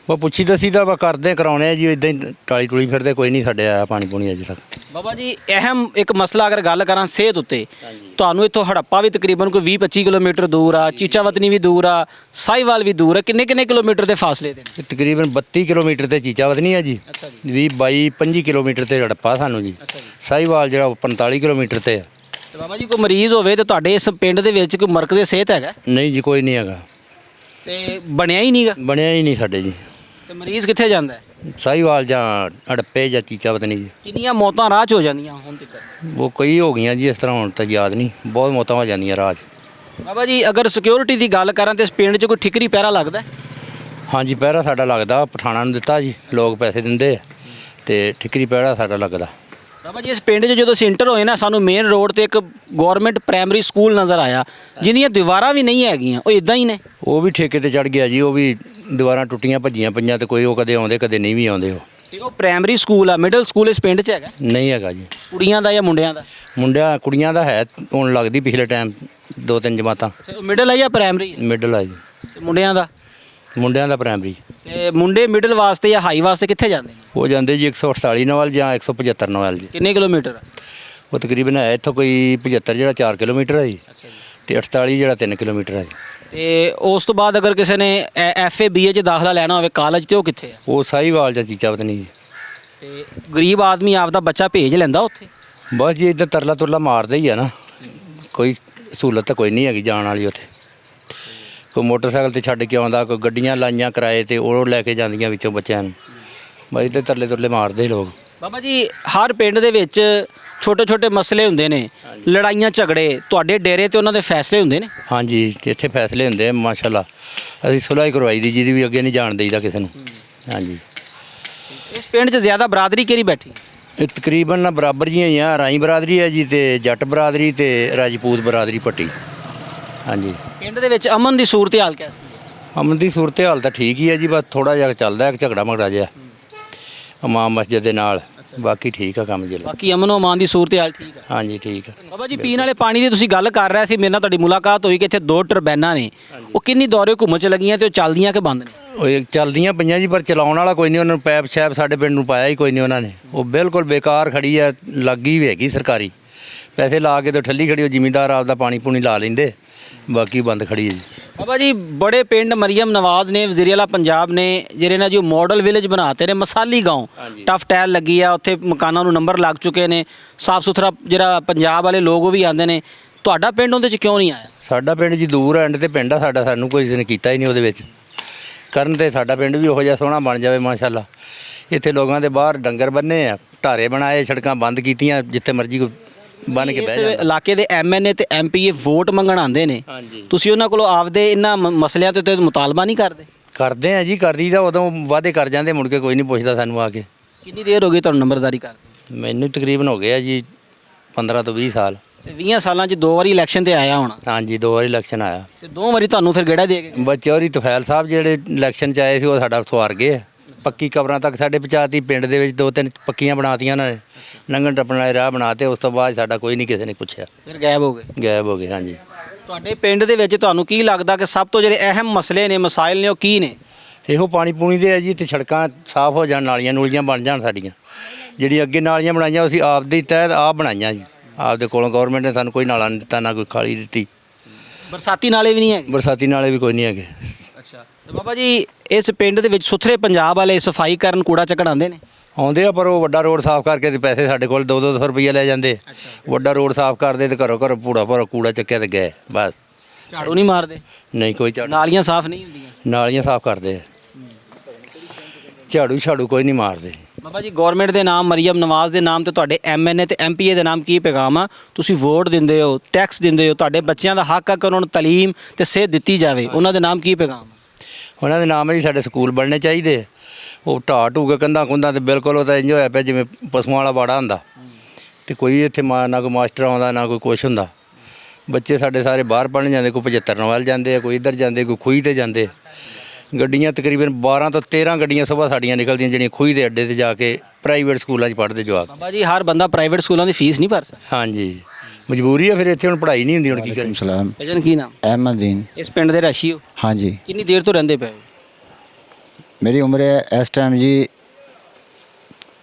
ਉਹ ਪੁੱਛੀ ਦੱਸੀ ਤਾਂ ਵਾ ਕਰਦੇ ਕਰਾਉਣੇ ਆ ਜੀ, ਇਦਾਂ ਹੀ ਟਾਲੀ ਟੁਲੀ ਫਿਰਦੇ, ਕੋਈ ਨਹੀਂ ਸਾਡੇ ਆਇਆ ਪਾਣੀ ਪੂਣੀ ਅਜੇ ਤੱਕ। ਬਾਬਾ ਜੀ ਅਹਿਮ ਇੱਕ ਮਸਲਾ ਅਗਰ ਗੱਲ ਕਰਾਂ ਸਿਹਤ ਉੱਤੇ, ਤੁਹਾਨੂੰ ਇੱਥੋਂ ਹੜੱਪਾ ਵੀ ਤਕਰੀਬਨ ਕੋਈ 20-25 ਕਿਲੋਮੀਟਰ ਦੂਰ ਆ, ਚੀਚਾਵਤਨੀ ਵੀ ਦੂਰ ਆ, ਸਾਹੀਵਾਲ ਵੀ ਦੂਰ ਆ, ਕਿੰਨੇ ਕਿਲੋਮੀਟਰ ਦੇ ਫਾਸਲੇ ਤੇ ਨੇ? ਤਕਰੀਬਨ 32 ਕਿਲੋਮੀਟਰ ਤੇ ਚੀਚਾਵਤਨੀ ਆ ਜੀ, ਅੱਛਾ ਜੀ। 20-22-25 ਕਿਲੋਮੀਟਰ ਤੇ ਹੜੱਪਾ ਸਾਨੂੰ ਜੀ। ਅੱਛਾ ਜੀ। ਸਾਹੀਵਾਲ ਜਿਹੜਾ ਉਹ 45 ਕਿਲੋਮੀਟਰ ਤੇ ਆ। ਤੇ ਬਾਬਾ ਜੀ ਕੋਈ ਮਰੀਜ਼ ਹੋਵੇ ਤੇ ਤੁਹਾਡੇ ਇਸ ਪਿੰਡ ਦੇ ਵਿੱਚ ਕੋਈ ਮਰਕਜ਼ੇ ਸਿਹਤ ਹੈਗਾ? ਨਹੀਂ ਜੀ, ਕੋਈ ਨਹੀਂ ਹੈਗਾ, ਤੇ ਬਣਿਆ ਹੀ ਨਹੀਂਗਾ? ਬਣਿਆ ਹੀ ਨਹੀਂ ਸਾਡੇ ਜੀ। ਤੇ ਮਰੀਜ਼ ਕਿੱਥੇ ਜਾਂਦਾ ਹੈ? ਸਾਹੀਵਾਲ ਜਾਂ ਹੜੱਪੇ ਜਾਂ ਚੀਚਾਵਤਨੀ ਜੀ। ਕਿੰਨੀਆਂ ਮੌਤਾਂ ਰਾਹ 'ਚ ਹੋ ਜਾਂਦੀਆਂ ਹੁਣ ਤੱਕ? ਉਹ ਕਈ ਹੋ ਗਈਆਂ ਜੀ, ਇਸ ਤਰ੍ਹਾਂ ਹੁਣ ਤਾਂ ਯਾਦ ਨਹੀਂ, ਬਹੁਤ ਮੌਤਾਂ ਹੋ ਜਾਂਦੀਆਂ ਰਾਹ 'ਚ। ਬਾਬਾ ਜੀ ਅਗਰ ਸਿਕਿਉਰਿਟੀ ਦੀ ਗੱਲ ਕਰਾਂ ਤੇ ਇਸ ਪਿੰਡ 'ਚ ਕੋਈ ਠਿਕਰੀ ਪਹਿਰਾ ਲੱਗਦਾ ਹੈ? ਹਾਂਜੀ, ਪਹਿਰਾ ਸਾਡਾ ਲੱਗਦਾ, ਪਠਾਣਾ ਨੂੰ ਦਿੱਤਾ ਜੀ, ਲੋਕ ਪੈਸੇ ਦਿੰਦੇ ਆ ਤੇ ਠਿਕਰੀ ਪਹਿਰਾ ਸਾਡਾ ਲੱਗਦਾ। ਬਾਬਾ ਜੀ ਇਸ ਪਿੰਡ 'ਚ ਜਦੋਂ ਅਸੀਂ ਇੰਟਰ ਹੋਏ ਨਾ, ਸਾਨੂੰ ਮੇਨ ਰੋਡ ਤੇ ਇੱਕ ਗਵਰਨਮੈਂਟ ਪ੍ਰਾਇਮਰੀ ਸਕੂਲ ਨਜ਼ਰ ਆਇਆ, ਜਿਹਦੀਆਂ ਦੀਵਾਰਾਂ ਵੀ ਨਹੀਂ ਹੈਗੀਆਂ, ਉਹ ਇਦਾਂ ਹੀ ਨੇ? ਉਹ ਵੀ ਠੇਕੇ ਤੇ ਚੜ ਗਿਆ ਜੀ, ਉਹ ਵੀ ਦੀਵਾਰਾਂ ਟੁੱਟੀਆਂ ਭੱਜੀਆਂ ਪਈਆਂ ਤੇ ਕੋਈ ਉਹ ਕਦੇ ਆਉਂਦੇ ਕਦੇ ਨਹੀਂ ਵੀ ਆਉਂਦੇ। ਉਹ ਤੇ ਉਹ ਪ੍ਰਾਇਮਰੀ ਸਕੂਲ ਆ, ਮਿਡਲ ਸਕੂਲ ਇਸ ਪਿੰਡ 'ਚ ਹੈਗਾ? ਨਹੀਂ ਹੈਗਾ ਜੀ। ਕੁੜੀਆਂ ਦਾ ਜਾਂ ਮੁੰਡਿਆਂ ਦਾ? ਕੁੜੀਆਂ ਦਾ ਹੈ, ਹੁਣ ਲੱਗਦੀ ਪਿਛਲੇ ਟਾਈਮ 2-3 ਜਮਾਤਾਂ। ਅੱਛਾ, ਮਿਡਲ ਹੈ ਜਾਂ ਪ੍ਰਾਇਮਰੀ ਹੈ? ਮਿਡਲ ਆ ਜੀ। ਤੇ ਮੁੰਡਿਆਂ ਦਾ? ਮੁੰਡਿਆਂ ਦਾ ਪ੍ਰਾਇਮਰੀ। ਤੇ ਮੁੰਡੇ ਮਿਡਲ ਵਾਸਤੇ ਜਾਂ ਹਾਈ ਵਾਸਤੇ ਕਿੱਥੇ ਜਾਂਦੇ ਨੇ? ਉਹ ਜਾਂਦੇ ਜੀ 148 ਨਵਾਲ ਜਾਂ 175 ਨਵਾਲ ਜੀ। ਕਿੰਨੇ ਕਿਲੋਮੀਟਰ? ਉਹ ਤਕਰੀਬਨ ਹੈ ਇੱਥੋਂ ਕੋਈ 75 ਜਿਹੜਾ 4 ਕਿਲੋਮੀਟਰ ਹੈ ਜੀ, ਅੱਛਾ ਜੀ। ਤੇ 48 ਜਿਹੜਾ 3 ਕਿਲੋਮੀਟਰ ਹੈ ਜੀ। ਤੇ ਉਸ ਤੋਂ ਬਾਅਦ ਅਗਰ ਕਿਸੇ ਨੇ ਐਫਏ ਬੀਏ 'ਚ ਦਾਖਲਾ ਲੈਣਾ ਹੋਵੇ ਕਾਲਜ ਤੇ ਉਹ ਕਿੱਥੇ ਆ? ਉਹ ਸਾਹੀਵਾਲ ਜਾਂ ਚੀਚਾਵਤਨੀ ਜੀ। ਤੇ ਗਰੀਬ ਆਦਮੀ ਆਪਦਾ ਬੱਚਾ ਭੇਜ ਲੈਂਦਾ ਉੱਥੇ? ਬਸ ਜੀ ਇੱਧਰ ਤਰਲਾ ਤੁਰਲਾ ਮਾਰਦੇ ਹੀ ਆ ਨਾ, ਕੋਈ ਸਹੂਲਤ ਤਾਂ ਕੋਈ ਨਹੀਂ ਹੈਗੀ ਜਾਣ ਵਾਲੀ ਉੱਥੇ। ਕੋਈ ਮੋਟਰਸਾਈਕਲ ਤੇ ਛੱਡ ਕੇ ਆਉਂਦਾ, ਕੋਈ ਗੱਡੀਆਂ ਲਾਈਆਂ ਕਿਰਾਏ ਤੇ ਉਹ ਲੈ ਕੇ ਜਾਂਦੀਆਂ ਵਿੱਚੋਂ ਬੱਚਿਆਂ ਨੂੰ, ਬਸ ਇੱਧਰ ਤਰਲੇ ਤੁਰਲੇ ਮਾਰਦੇ ਲੋਕ। ਬਾਬਾ ਜੀ ਹਰ ਪਿੰਡ ਦੇ ਵਿੱਚ ਛੋਟੇ ਛੋਟੇ ਮਸਲੇ ਹੁੰਦੇ ਨੇ, ਲੜਾਈਆਂ ਝਗੜੇ, ਤੁਹਾਡੇ ਡੇਰੇ ਤੇ ਉਹਨਾਂ ਦੇ ਫੈਸਲੇ ਹੁੰਦੇ ਨੇ? ਹਾਂਜੀ, ਇੱਥੇ ਫੈਸਲੇ ਹੁੰਦੇ ਆ ਮਾਸ਼ਾਅੱਲਾ, ਅਸੀਂ ਸੁਲ੍ਹਾ ਹੀ ਕਰਵਾਈ ਦੀ, ਜਿਹਦੀ ਵੀ ਅੱਗੇ ਨਹੀਂ ਜਾਣ ਦੇਈਦਾ ਕਿਸੇ ਨੂੰ। ਹਾਂਜੀ। ਇਸ ਪਿੰਡ 'ਚ ਜ਼ਿਆਦਾ ਬਰਾਦਰੀ ਕਿਹੜੀ ਬੈਠੀ? ਇਹ ਤਕਰੀਬਨ ਬਰਾਬਰ ਜੀਆਂ ਹੀ ਆ, ਰਾਈ ਬਰਾਦਰੀ ਹੈ ਜੀ, ਤੇ ਜੱਟ ਬਰਾਦਰੀ ਤੇ ਰਾਜਪੂਤ ਬਰਾਦਰੀ ਪੱਟੀ। ਹਾਂਜੀ। ਪਿੰਡ ਦੇ ਵਿੱਚ ਅਮਨ ਦੀ ਸੂਰਤ ਹਾਲ ਕੈਸੀ ਹੈ? ਅਮਨ ਦੀ ਸੂਰਤ ਹਾਲ ਤਾਂ ਠੀਕ ਹੀ ਹੈ ਜੀ, ਬਸ ਥੋੜਾ ਜਿਹਾ ਚੱਲਦਾ ਇੱਕ ਝਗੜਾ ਮਗੜਾ ਜਿਹਾ ਇਮਾਮ ਮਸਜਿਦ ਦੇ ਨਾਲ, ਬਾਕੀ ਠੀਕ ਆ ਕੰਮ ਜਿਹੜਾ। ਬਾਕੀ ਅਮਨ ਅਮਾਨ ਦੀ ਸੂਰਤ ਹਾਲ ਠੀਕ ਹੈ? ਹਾਂਜੀ ਠੀਕ ਆ। ਬਾਬਾ ਜੀ ਪੀਣ ਵਾਲੇ ਪਾਣੀ ਦੀ ਤੁਸੀਂ ਗੱਲ ਕਰ ਰਹੇ ਸੀ, ਮੇਰੇ ਨਾਲ ਤੁਹਾਡੀ ਮੁਲਾਕਾਤ ਹੋਈ ਕਿ ਇੱਥੇ 2 ਟਰਬੈਨਾਂ ਨੇ, ਉਹ ਕਿੰਨੀ ਦੌਰੇ ਘੁੰਮਣ ਚ ਲੱਗੀਆਂ ਤੇ ਉਹ ਚੱਲਦੀਆਂ ਕਿ ਬੰਦ ਨੇ? ਉਹ ਇੱਕ ਚੱਲਦੀਆਂ ਪਈਆਂ ਜੀ, ਪਰ ਚਲਾਉਣ ਵਾਲਾ ਕੋਈ ਨਹੀਂ। ਉਹਨਾਂ ਨੂੰ ਪੈਪ ਸ਼ੈਪ ਸਾਡੇ ਪਿੰਡ ਨੂੰ ਪਾਇਆ ਹੀ ਕੋਈ ਨਹੀਂ ਉਹਨਾਂ ਨੇ। ਉਹ ਬਿਲਕੁਲ ਬੇਕਾਰ ਖੜੀ ਆ, ਲੱਗੀ ਵੀ ਹੈਗੀ ਸਰਕਾਰੀ ਪੈਸੇ ਲਾ ਕੇ, ਤਾਂ ਠੱਲੀ ਖੜੀ। ਉਹ ਜ਼ਿਮੀਂਦਾਰ ਆਪਦਾ ਪਾਣੀ ਪੂਣੀ ਲਾ ਲੈਂਦੇ, ਬਾਕੀ ਬੰਦ ਖੜੀ ਹੈ ਜੀ। ਬਾਬਾ ਜੀ ਬੜੇ ਪਿੰਡ ਮਰੀਮ ਨਵਾਜ਼ ਨੇ, ਵਜ਼ੀਰ ਆਲਾ ਪੰਜਾਬ ਨੇ ਜਿਹੜੇ ਨਾ ਜੋ ਮਾਡਲ ਵਿਲੇਜ ਬਣਾਤੇ ਨੇ, ਮਸਾਲੀ ਗਾਉਂ, ਟਫ ਟਾਇਲ ਲੱਗੀ ਆ ਉੱਥੇ, ਮਕਾਨਾਂ ਨੂੰ ਨੰਬਰ ਲੱਗ ਚੁੱਕੇ ਨੇ, ਸਾਫ ਸੁਥਰਾ ਜਿਹੜਾ ਪੰਜਾਬ ਵਾਲੇ ਲੋਕ ਉਹ ਵੀ ਆਉਂਦੇ ਨੇ। ਤੁਹਾਡਾ ਪਿੰਡ ਉਹਦੇ 'ਚ ਕਿਉਂ ਨਹੀਂ ਆਇਆ? ਸਾਡਾ ਪਿੰਡ ਜੀ ਦੂਰ ਐਂਡ ਤੇ ਪਿੰਡ ਆ ਸਾਡਾ, ਸਾਨੂੰ ਕੋਈ ਕਿਸੇ ਨੇ ਕੀਤਾ ਹੀ ਨਹੀਂ ਉਹਦੇ ਵਿੱਚ ਕਰਨ। ਤੇ ਸਾਡਾ ਪਿੰਡ ਵੀ ਉਹੋ ਜਿਹਾ ਸੋਹਣਾ ਬਣ ਜਾਵੇ ਮਾਸ਼ਾਅੱਲਾ। ਇੱਥੇ ਲੋਕਾਂ ਦੇ ਬਾਹਰ ਡੰਗਰ ਬੰਨੇ ਆ, ਢਾਰੇ ਬਣਾਏ, ਸੜਕਾਂ ਬੰਦ ਕੀਤੀਆਂ, ਜਿੱਥੇ ਮਰਜ਼ੀ ਕੋਈ ਬੰਨ ਕੇ ਬਹਿ ਜਾਂਦਾ। ਇਲਾਕੇ ਦੇ ਐਮਐਨਏ ਤੇ ਐਮਪੀਏ ਵੋਟ ਮੰਗਣ ਆਉਂਦੇ ਨੇ, ਹਾਂਜੀ। ਤੁਸੀਂ ਉਹਨਾਂ ਕੋਲੋਂ ਆਪਦੇ ਇਹਨਾਂ ਮਸਲਿਆਂ ਤੇ ਮੁਤਾਲਬਾ ਨਹੀਂ ਕਰਦੇ? ਕਰਦੇ ਆ ਜੀ, ਕਰਦੀ ਤਾਂ ਉਦੋਂ ਵਾਅਦੇ ਕਰ ਜਾਂਦੇ, ਮੁੜ ਕੇ ਕੋਈ ਨਹੀਂ ਪੁੱਛਦਾ ਸਾਨੂੰ ਆ ਕੇ। ਕਿੰਨੀ ਦੇਰ ਹੋ ਗਈ ਤੁਹਾਨੂੰ ਨੰਬਰਦਾਰੀ ਕਰਦੇ? ਮੈਨੂੰ ਤਕਰੀਬਨ ਹੋ ਗਿਆ ਜੀ 15 ਤੋਂ 20 ਸਾਲ। ਤੇ 20 ਸਾਲਾਂ 'ਚ 2 ਵਾਰੀ ਇਲੈਕਸ਼ਨ ਤੇ ਆਇਆ ਹੋਣਾ। ਹਾਂਜੀ, 2 ਵਾਰੀ ਇਲੈਕਸ਼ਨ ਆਇਆ। ਤੇ 2 ਵਾਰੀ ਤੁਹਾਨੂੰ ਫਿਰ ਗੇੜਾ ਦੇ ਗਏ? ਬਚੌਰੀ ਤਫੈਲ ਸਾਹਿਬ ਜਿਹੜੇ ਇਲੈਕਸ਼ਨ 'ਚ ਆਏ ਸੀ, ਉਹ ਸਾਡਾ ਸਵਾਰ ਗਏ। ਪੱਕੀ ਕਬਰਾਂ ਤੱਕ ਸਾਡੇ ਪਹੁੰਚਾਤੀ, ਪਿੰਡ ਦੇ ਵਿੱਚ 2-3 ਪੱਕੀਆਂ ਬਣਾਤੀਆਂ ਉਹਨਾਂ ਨੇ, ਲੰਘਣ ਟੱਪਣ ਵਾਲੇ ਰਾਹ ਬਣਾਤੇ। ਉਸ ਤੋਂ ਬਾਅਦ ਸਾਡਾ ਕੋਈ ਨਹੀਂ ਕਿਸੇ ਨੇ ਪੁੱਛਿਆ, ਫਿਰ ਗਾਇਬ ਹੋ ਗਏ? ਗਾਇਬ ਹੋ ਗਏ। ਹਾਂਜੀ। ਤੁਹਾਡੇ ਪਿੰਡ ਦੇ ਵਿੱਚ ਤੁਹਾਨੂੰ ਕੀ ਲੱਗਦਾ ਕਿ ਸਭ ਤੋਂ ਜਿਹੜੇ ਅਹਿਮ ਮਸਲੇ ਨੇ, ਮਸਾਇਲ ਨੇ, ਉਹ ਕੀ ਨੇ? ਇਹੋ ਪਾਣੀ ਪੂਣੀ ਦੇ ਆ ਜੀ, ਤੇ ਸੜਕਾਂ ਸਾਫ਼ ਹੋ ਜਾਣ, ਨਾਲੀਆਂ ਨੂਲੀਆਂ ਬਣ ਜਾਣ ਸਾਡੀਆਂ। ਜਿਹੜੀ ਅੱਗੇ ਨਾਲੀਆਂ ਬਣਾਈਆਂ ਅਸੀਂ ਆਪਦੇ ਤਹਿਤ ਆਪ ਬਣਾਈਆਂ ਜੀ, ਆਪਦੇ ਕੋਲੋਂ। ਗਵਰਨਮੈਂਟ ਨੇ ਸਾਨੂੰ ਕੋਈ ਨਾਲਾ ਨਹੀਂ ਦਿੱਤਾ, ਨਾ ਕੋਈ ਖਾਲੀ ਦਿੱਤੀ। ਬਰਸਾਤੀ ਨਾਲੇ ਵੀ ਨਹੀਂ ਹੈਗੇ? ਬਰਸਾਤੀ ਨਾਲੇ ਵੀ ਕੋਈ ਨਹੀਂ ਹੈਗੇ। ਅੱਛਾ। ਤੇ ਬਾਬਾ ਜੀ ਇਸ ਪਿੰਡ ਦੇ ਵਿੱਚ ਸੁਥਰੇ ਪੰਜਾਬ ਵਾਲੇ ਸਫਾਈ ਕਰਨ, ਕੂੜਾ ਚੱਕਣ ਆਉਂਦੇ ਨੇ? ਆਉਂਦੇ ਆ, ਪਰ ਉਹ ਵੱਡਾ ਰੋਡ ਸਾਫ਼ ਕਰਕੇ ਤੇ ਪੈਸੇ ਸਾਡੇ ਕੋਲ 200 ਰੁਪਈਆ ਲੈ ਜਾਂਦੇ। ਵੱਡਾ ਰੋਡ ਸਾਫ਼ ਕਰਦੇ ਤੇ ਘਰੋਂ ਘਰੋਂ ਭੂੜਾ ਕੂੜਾ ਚੱਕਿਆ ਤੇ ਗਏ ਬਸ। ਝਾੜੂ ਨਹੀਂ ਮਾਰਦੇ? ਨਹੀਂ, ਕੋਈ ਝਾੜੂ। ਨਾਲੀਆਂ ਸਾਫ਼ ਨਹੀਂ ਹੁੰਦੀਆਂ? ਨਾਲੀਆਂ ਸਾਫ਼ ਕਰਦੇ ਆ, ਝਾੜੂ ਕੋਈ ਨਹੀਂ ਮਾਰਦੇ। ਬਾਬਾ ਜੀ ਗਵਰਨਮੈਂਟ ਦੇ ਨਾਮ, ਮਰੀਮ ਨਵਾਜ਼ ਦੇ ਨਾਮ ਤੇ ਤੁਹਾਡੇ ਐਮਐਨਏ ਤੇ ਐਮਪੀਏ ਦੇ ਨਾਮ ਕੀ ਪੈਗਾਮ ਆ? ਤੁਸੀਂ ਵੋਟ ਦਿੰਦੇ ਹੋ, ਟੈਕਸ ਦਿੰਦੇ ਹੋ, ਤੁਹਾਡੇ ਬੱਚਿਆਂ ਦਾ ਹੱਕ ਆ ਕਿ ਉਹਨਾਂ ਨੂੰ ਤਾਲੀਮ ਤੇ ਸਿਹਤ ਦਿੱਤੀ ਜਾਵੇ, ਉਹਨਾਂ ਦੇ ਨਾਮ ਕੀ ਪੈਗਾਮ? ਉਹਨਾਂ ਦੇ ਨਾਮ ਹੈ ਜੀ, ਸਾਡੇ ਸਕੂਲ ਬਣਨੇ ਚਾਹੀਦੇ। ਉਹ ਢਾਹ ਢੂ ਕੇ ਕੰਧਾਂ ਤੇ ਬਿਲਕੁਲ ਉਹ ਤਾਂ ਇੰਜ ਹੋਇਆ ਪਿਆ ਜਿਵੇਂ ਪਸ਼ੂਆਂ ਵਾਲਾ ਬਾੜਾ ਹੁੰਦਾ। ਤੇ ਕੋਈ ਇੱਥੇ ਨਾ ਕੋਈ ਮਾਸਟਰ ਆਉਂਦਾ, ਨਾ ਕੋਈ ਕੁਛ ਹੁੰਦਾ। ਬੱਚੇ ਸਾਡੇ ਸਾਰੇ ਬਾਹਰ ਪੜ੍ਹਨ ਜਾਂਦੇ, ਕੋਈ 75 ਨਵਾਲ ਜਾਂਦੇ ਆ, ਕੋਈ ਇੱਧਰ ਜਾਂਦੇ, ਕੋਈ ਖੂਹੀ ਤੇ ਜਾਂਦੇ। ਗੱਡੀਆਂ ਤਕਰੀਬਨ 12 ਤੋਂ 13 ਗੱਡੀਆਂ ਸੁਬਾਹ ਸਾਡੀਆਂ ਨਿਕਲਦੀਆਂ, ਜਿਹੜੀਆਂ ਖੂਹੀ ਦੇ ਅੱਡੇ ਤੇ ਜਾ ਕੇ ਪ੍ਰਾਈਵੇਟ ਸਕੂਲਾਂ 'ਚ ਪੜ੍ਹਦੇ ਜਵਾਕ। ਬਾਬਾ ਜੀ ਹਰ ਬੰਦਾ ਪ੍ਰਾਈਵੇਟ ਸਕੂਲਾਂ ਦੀ ਫੀਸ ਨਹੀਂ ਭਰ ਸਕਦਾ? ਹਾਂਜੀ, ਮਜਬੂਰੀ ਆ ਫਿਰ। ਇੱਥੇ ਹੁਣ ਪੜ੍ਹਾਈ ਨਹੀਂ ਹੁੰਦੀ, ਹੁਣ ਕੀ ਕਰੀਏ। ਸਲਾਮ। ਭਜਨ ਕੀ ਨਾਮ? ਅਹਿਮਦੀਨ। ਇਸ ਪਿੰਡ ਦੇ ਰਹਿਸ਼ੀ ਹੋ? ਹਾਂਜੀ। ਕਿੰਨੀ ਦੇਰ ਤੋਂ ਰਹਿੰਦੇ ਪਏ ਹੋ? ਮੇਰੀ ਉਮਰ ਹੈ ਇਸ ਟਾਈਮ ਜੀ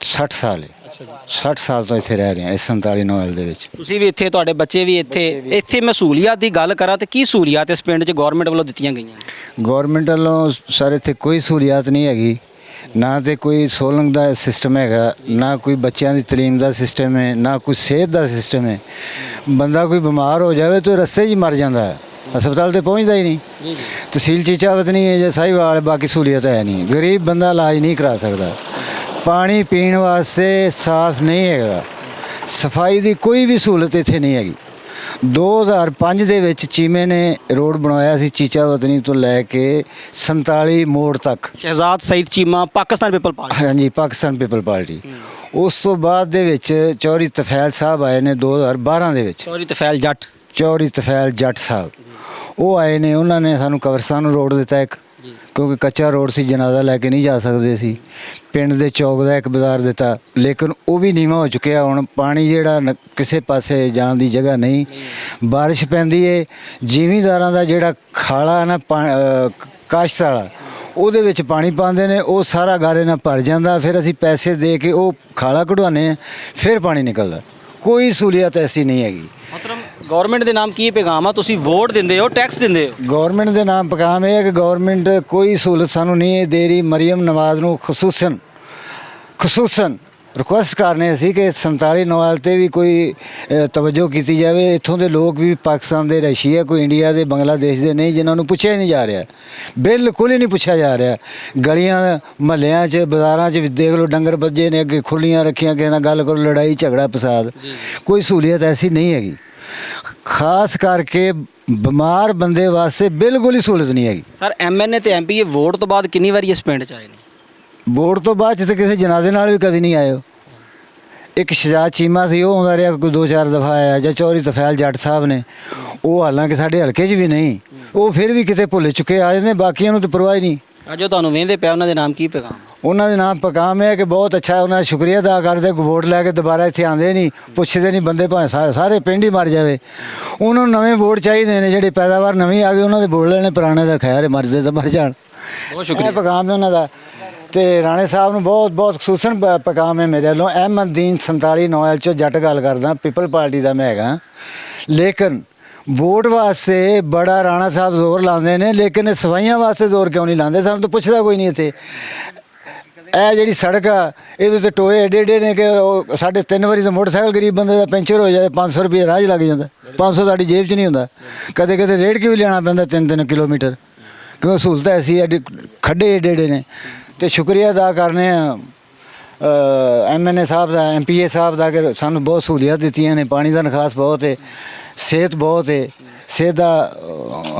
60 ਸਾਲ ਹੈ। 60 ਸਾਲ ਤੋਂ ਇੱਥੇ ਰਹਿ ਰਹੇ ਹਾਂ, ਇਸ 47 ਨੋਵਲ ਦੇ ਵਿੱਚ। ਤੁਸੀਂ ਵੀ ਇੱਥੇ, ਤੁਹਾਡੇ ਬੱਚੇ ਵੀ ਇੱਥੇ। ਇੱਥੇ ਮੈਂ ਸਹੂਲੀਅਤ ਦੀ ਗੱਲ ਕਰਾਂ ਤੇ ਕੀ ਸਹੂਲੀਅਤ ਇਸ ਪਿੰਡ 'ਚ ਗਵਰਨਮੈਂਟ ਵੱਲੋਂ ਦਿੱਤੀਆਂ ਗਈਆਂ? ਗਵਰਨਮੈਂਟ ਵੱਲੋਂ ਸਰ ਇੱਥੇ ਕੋਈ ਸਹੂਲੀਅਤ ਨਹੀਂ ਹੈਗੀ। ਨਾ ਤੇ ਕੋਈ ਸੋਲੰਗ ਦਾ ਸਿਸਟਮ ਹੈਗਾ, ਨਾ ਕੋਈ ਬੱਚਿਆਂ ਦੀ ਤਾਲੀਮ ਦਾ ਸਿਸਟਮ ਹੈ, ਨਾ ਕੋਈ ਸਿਹਤ ਦਾ ਸਿਸਟਮ ਹੈ। ਬੰਦਾ ਕੋਈ ਬਿਮਾਰ ਹੋ ਜਾਵੇ ਤਾਂ ਰਸਤੇ 'ਚ ਹੀ ਮਰ ਜਾਂਦਾ ਹੈ, ਹਸਪਤਾਲ ਤੇ ਪਹੁੰਚਦਾ ਹੀ ਨਹੀਂ। ਤਹਿਸੀਲ ਚੀਚਾਵਤ ਨਹੀਂ ਹੈ ਜਾਂ ਸਾਹੀਵਾਲ, ਬਾਕੀ ਸਹੂਲੀਅਤ ਹੈ ਨਹੀਂ। ਗਰੀਬ ਬੰਦਾ ਇਲਾਜ ਨਹੀਂ ਕਰਾ ਸਕਦਾ। ਪਾਣੀ ਪੀਣ ਵਾਸਤੇ ਸਾਫ਼ ਨਹੀਂ ਹੈਗਾ। ਸਫਾਈ ਦੀ ਕੋਈ ਵੀ ਸਹੂਲਤ ਇੱਥੇ ਨਹੀਂ ਹੈਗੀ। 2005 ਦੇ ਵਿੱਚ ਚੀਮੇ ਨੇ ਰੋਡ ਬਣਾਇਆ ਸੀ ਚੀਚਾਵਤਨੀ ਤੋਂ ਲੈ ਕੇ 47 ਮੋੜ ਤੱਕ। ਸ਼ਹਿਜ਼ਾਦ ਸਈਦ ਚੀਮਾ, ਪਾਕਿਸਤਾਨ ਪੀਪਲ ਪਾਰਟੀ। ਹਾਂਜੀ, ਪਾਕਿਸਤਾਨ ਪੀਪਲ ਪਾਰਟੀ। ਉਸ ਤੋਂ ਬਾਅਦ ਦੇ ਵਿੱਚ ਚੌਧਰੀ ਤਫੈਲ ਸਾਹਿਬ ਆਏ ਨੇ 2012 ਦੇ ਵਿੱਚ। ਚੌਧਰੀ ਤਫੈਲ ਜੱਟ? ਚੌਧਰੀ ਤਫੈਲ ਜੱਟ ਸਾਹਿਬ ਉਹ ਆਏ ਨੇ। ਉਹਨਾਂ ਨੇ ਸਾਨੂੰ ਕਬਰਸਤਾਨ ਨੂੰ ਰੋਡ ਦਿੱਤਾ ਇੱਕ, ਕਿਉਂਕਿ ਕੱਚਾ ਰੋਡ ਸੀ, ਜਨਾਜ਼ਾ ਲੈ ਕੇ ਨਹੀਂ ਜਾ ਸਕਦੇ ਸੀ। ਪਿੰਡ ਦੇ ਚੌਕ ਦਾ ਇੱਕ ਬਾਜ਼ਾਰ ਦਿੱਤਾ, ਲੇਕਿਨ ਉਹ ਵੀ ਨੀਵਾਂ ਹੋ ਚੁੱਕਿਆ। ਹੁਣ ਪਾਣੀ ਜਿਹੜਾ ਕਿਸੇ ਪਾਸੇ ਜਾਣ ਦੀ ਜਗ੍ਹਾ ਨਹੀਂ। ਬਾਰਿਸ਼ ਪੈਂਦੀ ਹੈ, ਜ਼ਿਮੀਂਦਾਰਾਂ ਦਾ ਜਿਹੜਾ ਖਾਲਾ ਨਾ ਕਾਸ਼ਤ ਵਾਲਾ, ਉਹਦੇ ਵਿੱਚ ਪਾਣੀ ਪਾਉਂਦੇ ਨੇ, ਉਹ ਸਾਰਾ ਗਾਰੇ ਨਾਲ ਭਰ ਜਾਂਦਾ। ਫਿਰ ਅਸੀਂ ਪੈਸੇ ਦੇ ਕੇ ਉਹ ਖਾਲਾ ਕਢਵਾਉਂਦੇ ਹਾਂ, ਫਿਰ ਪਾਣੀ ਨਿਕਲਦਾ। ਕੋਈ ਸਹੂਲੀਅਤ ਐਸੀ ਨਹੀਂ ਹੈਗੀ। ਮਤਲਬ ਗਵਰਨਮੈਂਟ ਦੇ ਨਾਮ ਕੀ ਪੈਗਾਮ ਆ? ਤੁਸੀਂ ਵੋਟ ਦਿੰਦੇ ਹੋ, ਟੈਕਸ ਦਿੰਦੇ ਹੋ। ਗਵਰਨਮੈਂਟ ਦੇ ਨਾਮ ਪੈਗਾਮ ਇਹ ਹੈ ਕਿ ਗਵਰਨਮੈਂਟ ਕੋਈ ਸਹੂਲਤ ਸਾਨੂੰ ਨਹੀਂ ਦੇ ਰਹੀ। ਮਰੀਮ ਨਵਾਜ਼ ਨੂੰ ਖਸੂਸਨ ਰਿਕੁਐਸਟ ਕਰਨੇ ਅਸੀਂ ਕਿ 47 ਨਵਾਲ ਤੇ ਵੀ ਕੋਈ ਤਵੱਜੋ ਕੀਤੀ ਜਾਵੇ। ਇੱਥੋਂ ਦੇ ਲੋਕ ਵੀ ਪਾਕਿਸਤਾਨ ਦੇ ਰਹਿਸ਼ੀ ਹੈ, ਕੋਈ ਇੰਡੀਆ ਦੇ, ਬੰਗਲਾਦੇਸ਼ ਦੇ ਨਹੀਂ, ਜਿਨ੍ਹਾਂ ਨੂੰ ਪੁੱਛਿਆ ਹੀ ਨਹੀਂ ਜਾ ਰਿਹਾ। ਬਿਲਕੁਲ ਹੀ ਨਹੀਂ ਪੁੱਛਿਆ ਜਾ ਰਿਹਾ। ਗਲੀਆਂ ਮਹੱਲਿਆਂ 'ਚ, ਬਾਜ਼ਾਰਾਂ 'ਚ ਦੇਖ ਲਓ, ਡੰਗਰ ਬੱਜੇ ਨੇ, ਅੱਗੇ ਖੁੱਲੀਆਂ ਰੱਖੀਆਂ, ਕਿਸੇ ਨਾਲ ਗੱਲ ਕਰੋ, ਲੜਾਈ ਝਗੜਾ ਫਸਾਦ। ਕੋਈ ਸਹੂਲੀਅਤ ਐਸੀ ਨਹੀਂ ਹੈਗੀ। ਖਾਸ ਕਰਕੇ ਬਿਮਾਰ ਬੰਦੇ ਵਾਸਤੇ ਬਿਲਕੁਲ ਹੀ ਸਹੂਲਤ ਨਹੀਂ ਹੈਗੀ। ਸਰ ਐਮਐਨਏ ਤੇ ਐਮਪੀਏ ਵੋਟ ਤੋਂ ਬਾਅਦ ਕਿੰਨੀ ਵਾਰੀ ਇਸ ਪਿੰਡ 'ਚ ਆਏ ਨੇ? ਵੋਟ ਤੋਂ ਬਾਅਦ 'ਚ ਤਾਂ ਕਿਸੇ ਜਨਾਜ਼ੇ ਨਾਲ ਵੀ ਕਦੀ ਨਹੀਂ ਆਇਓ। ਇੱਕ ਸ਼ਹਿਜ਼ਾਦ ਚੀਮਾ ਸੀ, ਉਹ ਆਉਂਦਾ ਰਿਹਾ, ਕੋਈ 2-4 ਦਫਾ ਆਇਆ। ਜਾਂ ਚੌਧਰੀ ਤਫੈਲ ਜੱਟ ਸਾਹਿਬ ਨੇ, ਉਹ ਹਾਲਾਂਕਿ ਸਾਡੇ ਹਲਕੇ 'ਚ ਵੀ ਨਹੀਂ, ਉਹ ਫਿਰ ਵੀ ਕਿਤੇ ਭੁੱਲ ਚੁੱਕੇ ਆ ਜਾਂਦੇ। ਬਾਕੀਆਂ ਨੂੰ ਤਾਂ ਪਰਵਾਹ ਹੀ ਨਹੀਂ। ਅੱਜ ਉਹ ਤੁਹਾਨੂੰ ਵੇਂਦੇ ਪਿਆ, ਉਹਨਾਂ ਦੇ ਨਾਮ ਕੀ ਪੈਗਾਮ? ਉਹਨਾਂ ਦੇ ਨਾਮ ਪੈਗਾਮ ਹੈ ਕਿ ਬਹੁਤ ਅੱਛਾ, ਉਹਨਾਂ ਦਾ ਸ਼ੁਕਰੀਆ ਅਦਾ ਕਰਦੇ। ਵੋਟ ਲੈ ਕੇ ਦੁਬਾਰਾ ਇੱਥੇ ਆਉਂਦੇ ਨਹੀਂ, ਪੁੱਛਦੇ ਨਹੀਂ ਬੰਦੇ, ਭਾਵੇਂ ਸਾਰੇ ਪਿੰਡ ਹੀ ਮਰ ਜਾਵੇ। ਉਹਨਾਂ ਨੂੰ ਨਵੇਂ ਵੋਟ ਚਾਹੀਦੇ ਨੇ, ਜਿਹੜੇ ਪੈਦਾਵਾਰ ਨਵੀਂ ਆ ਗਈ ਉਹਨਾਂ ਦੇ ਵੋਟ ਲੈਣੇ, ਪੁਰਾਣੇ ਦਾ ਖੈਰ ਮਰਦੇ ਤਾਂ ਮਰ ਜਾਣ। ਬਹੁਤ ਸ਼ੁਕਰੀਆ। ਇਹ ਪੈਗਾਮ ਹੈ ਉਹਨਾਂ ਦਾ। ਤੇ ਰਾਣੇ ਸਾਹਿਬ ਨੂੰ ਬਹੁਤ ਬਹੁਤ ਖਸੂਸਨ ਪੈਗਾਮ ਹੈ ਮੇਰੇ ਵੱਲੋਂ। ਅਹਿਮਦੀਨ 47 ਚੋਂ ਜੱਟ ਗੱਲ ਕਰਦਾ, ਪੀਪਲ ਪਾਰਟੀ ਦਾ ਮੈਂ ਹੈਗਾ। ਲੇਕਿਨ ਵੋਟ ਵਾਸਤੇ ਬੜਾ ਰਾਣਾ ਸਾਹਿਬ ਜ਼ੋਰ ਲਾਉਂਦੇ ਨੇ, ਲੇਕਿਨ ਇਹ ਸਫਾਈਆਂ ਵਾਸਤੇ ਜ਼ੋਰ ਕਿਉਂ ਨਹੀਂ ਲਾਉਂਦੇ? ਸਾਨੂੰ ਤਾਂ ਪੁੱਛਦਾ ਕੋਈ ਨਹੀਂ ਇੱਥੇ। ਇਹ ਜਿਹੜੀ ਸੜਕ ਆ ਇਹਦੇ ਤੇ ਟੋਏ ਏਡੇ ਏਡੇ ਨੇ ਕਿ ਉਹ ਸਾਡੇ 3 ਵਾਰੀ ਤਾਂ ਮੋਟਰਸਾਈਕਲ ਗਰੀਬ ਬੰਦੇ ਦਾ ਪੈਂਚਰ ਹੋ ਜਾਵੇ 500 ਰੁਪਏ ਰਾਹ 'ਚ ਲੱਗ ਜਾਂਦਾ। 500 ਸਾਡੀ ਜੇਬ 'ਚ ਨਹੀਂ ਹੁੰਦਾ। ਕਦੇ ਕਦੇ ਰੇੜ ਕੇ ਵੀ ਲੈਣਾ ਪੈਂਦਾ 3-3 ਕਿਲੋਮੀਟਰ, ਕਿਉਂਕਿ ਸਹੂਲਤ ਐਸੀ ਐਡੀ ਖੱਡੇ ਏਡੇ ਏਡੇ ਨੇ। ਤੇ ਸ਼ੁਕਰੀਆ ਅਦਾ ਕਰਨੇ ਆ MNA ਸਾਹਿਬ ਦਾ, MPA ਸਾਹਿਬ ਦਾ ਕਿ ਸਾਨੂੰ ਬਹੁਤ ਸਹੂਲੀਅਤ ਦਿੱਤੀਆਂ ਨੇ। ਪਾਣੀ ਦਾ ਨਿਕਾਸ ਬਹੁਤ ਹੈ, ਸਿਹਤ ਬਹੁਤ ਹੈ, ਸਿਹਤ ਦਾ